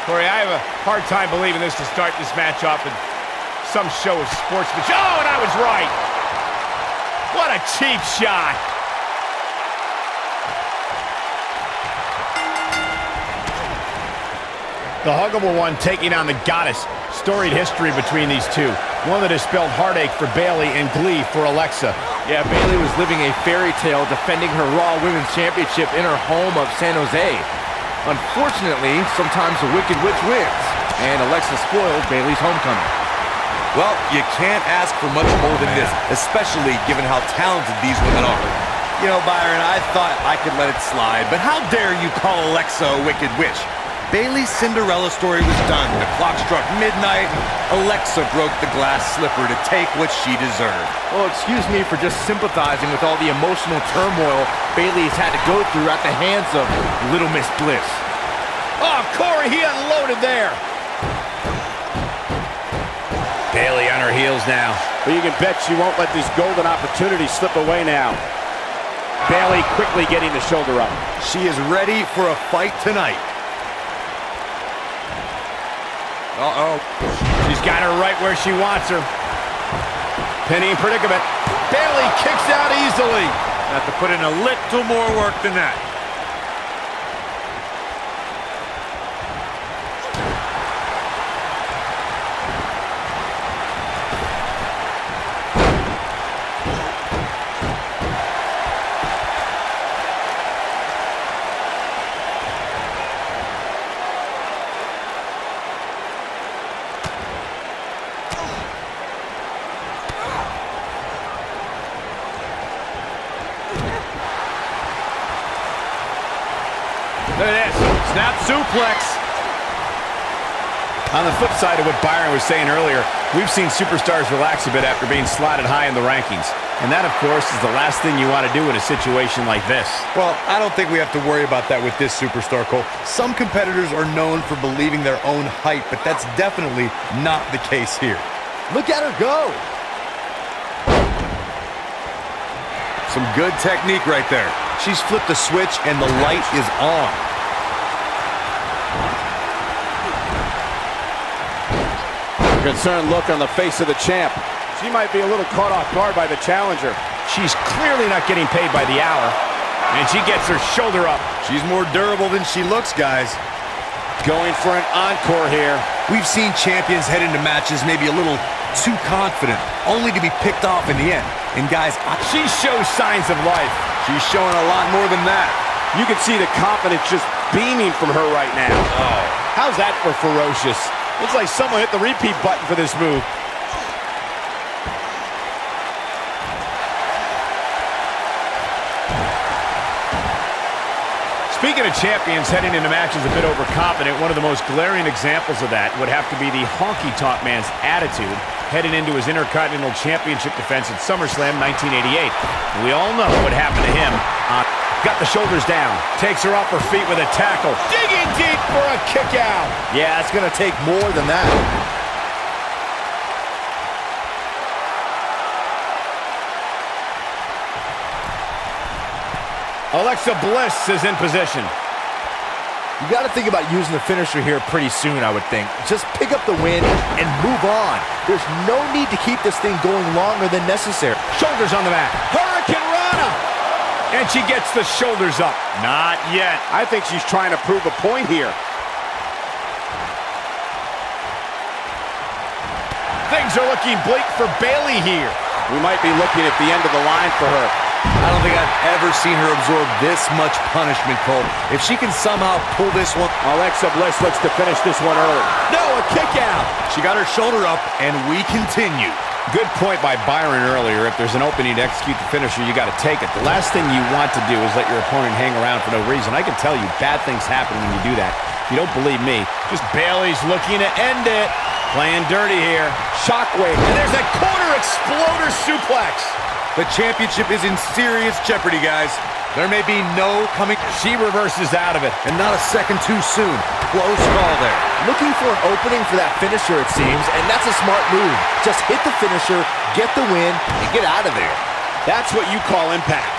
Corey, I have a hard time believing this to start this match off in some show of sportsmanship. Oh, and I was right. What a cheap shot. The huggable one taking on the goddess. Storied history between these two. One that has spelled heartache for Bayley and glee for Alexa. Yeah, Bayley was living a fairy tale defending her Raw Women's Championship in her home of San Jose. Unfortunately, sometimes the Wicked Witch wins, and Alexa spoiled Bayley's homecoming. Well, you can't ask for much more than this, especially given how talented these women are. You know, Byron, I thought I could let it slide, but how dare you call Alexa a Wicked Witch? Bayley's Cinderella story was done. The clock struck midnight. Alexa broke the glass slipper to take what she deserved. Well, excuse me for just sympathizing with all the emotional turmoil Bayley has had to go through at the hands of Little Miss Bliss. Oh, Corey, he unloaded there. Bayley on her heels now. But you can bet she won't let these golden opportunities slip away now. Bayley quickly getting the shoulder up. She is ready for a fight tonight. Uh-oh. She's got her right where she wants her. Pinning predicament. Bayley kicks out easily. Have to put in a little more work than that. Look at this. Snap suplex. On the flip side of what Byron was saying earlier, we've seen superstars relax a bit after being slotted high in the rankings. And that, of course, is the last thing you want to do in a situation like this. Well, I don't think we have to worry about that with this superstar, Cole. Some competitors are known for believing their own hype, but that's definitely not the case here. Look at her go. Some good technique right there. She's flipped the switch and the light is on. Concerned look on the face of the champ. She might be a little caught off guard by the challenger. She's clearly not getting paid by the hour. And she gets her shoulder up. She's more durable than she looks, guys. Going for an encore here. We've seen champions head into matches maybe a little too confident, only to be picked off in the end. And guys, she shows signs of life. She's showing a lot more than that. You can see the confidence just beaming from her right now. Oh, how's that for ferocious? Looks like someone hit the repeat button for this move. Speaking of champions heading into matches a bit overconfident, one of the most glaring examples of that would have to be the honky-tonk man's attitude heading into his Intercontinental Championship defense at SummerSlam 1988. We all know what happened to him. Got the shoulders down, takes her off her feet with a tackle, digging deep for a kick out. Yeah, it's going to take more than that. Alexa Bliss is in position. You got to think about using the finisher here pretty soon, I would think. Just pick up the win and move on. There's no need to keep this thing going longer than necessary. Shoulders on the mat. Hurricane Rana. And she gets the shoulders up. Not yet. I think she's trying to prove a point here. Things are looking bleak for Bayley here. We might be looking at the end of the line for her. I don't think I've ever seen her absorb this much punishment, Cole. If she can somehow pull this one... Alexa Bliss looks to finish this one early. No, a kick out. She got her shoulder up, and we continue. Good point by Byron earlier. If there's an opening to execute the finisher, you got to take it. The last thing you want to do is let your opponent hang around for no reason. I can tell you bad things happen when you do that. If you don't believe me, just Bayley's looking to end it. Playing dirty here. Shockwave. And there's that corner exploder suplex. The championship is in serious jeopardy, guys. There may be no coming. She reverses out of it. And not a second too soon. Close call there. Looking for an opening for that finisher, it seems, and that's a smart move. Just hit the finisher, get the win, and get out of there. That's what you call impact.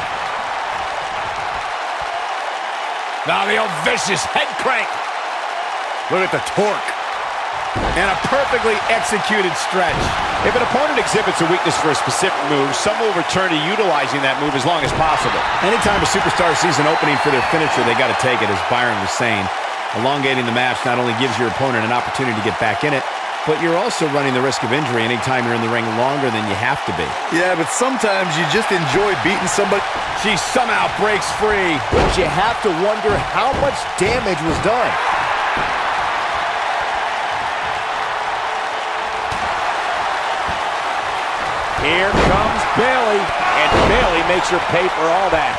Now the old vicious head crank. Look at the torque. And a perfectly executed stretch. If an opponent exhibits a weakness for a specific move, some will return to utilizing that move as long as possible. Anytime a superstar sees an opening for their finisher, they got to take it, as Byron was saying. Elongating the match not only gives your opponent an opportunity to get back in it, but you're also running the risk of injury anytime you're in the ring longer than you have to be. Yeah, but sometimes you just enjoy beating somebody. She somehow breaks free. But you have to wonder how much damage was done. Here comes Bayley, and Bayley makes her pay for all that.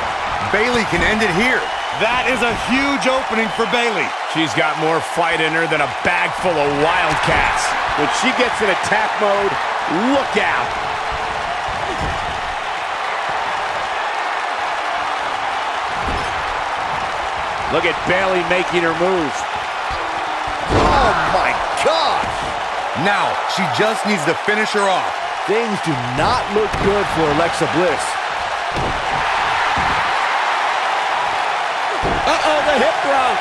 Bayley can end it here. That is a huge opening for Bayley. She's got more fight in her than a bag full of wildcats. When she gets in attack mode, look out. Look at Bayley making her moves. Oh, my gosh. Now, she just needs to finish her off. Things do not look good for Alexa Bliss. Uh-oh, the hip drop.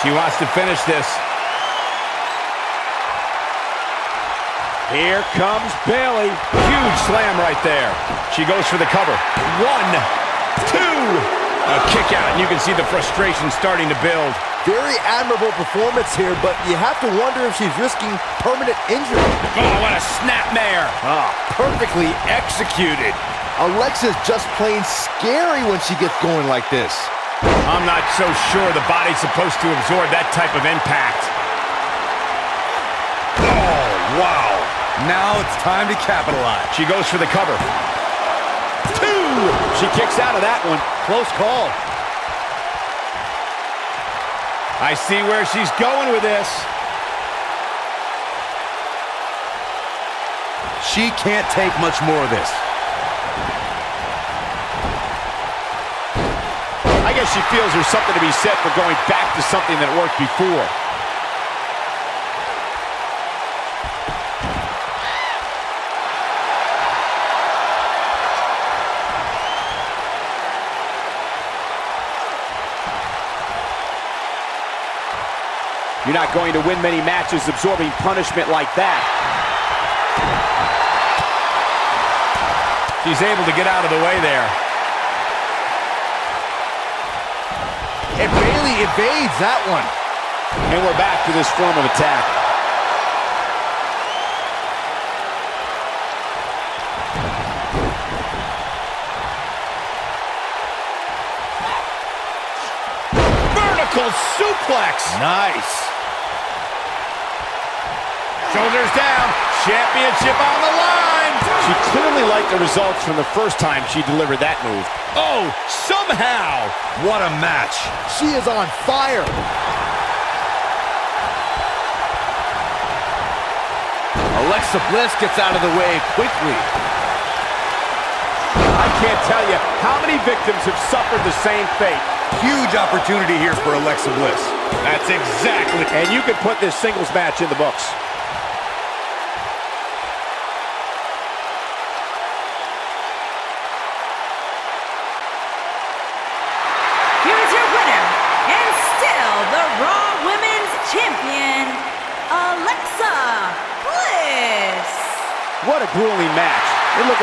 She wants to finish this. Here comes Bayley. Huge slam right there. She goes for the cover. 1, 2. A kick out, and you can see the frustration starting to build. Very admirable performance here, but you have to wonder if she's risking permanent injury. Oh, what a snapmare. Perfectly executed. Alexa's just plain scary when she gets going like this. I'm not so sure the body's supposed to absorb that type of impact. Oh, wow. Now it's time to capitalize. She goes for the cover. 2. She kicks out of that one. Close call. I see where she's going with this. She can't take much more of this. I guess she feels there's something to be said for going back to something that worked before. You're not going to win many matches absorbing punishment like that. She's able to get out of the way there. And Bayley evades that one. And we're back to this form of attack. Vertical suplex. Nice. Shoulders down. Championship on the line. She clearly liked the results from the first time she delivered that move. Oh, somehow. What a match. She is on fire. Alexa Bliss gets out of the way quickly. I can't tell you how many victims have suffered the same fate. Huge opportunity here for Alexa Bliss. That's exactly. And you can put this singles match in the books. Here is your winner, and still the Raw Women's Champion, Alexa Bliss. What a grueling match. It looked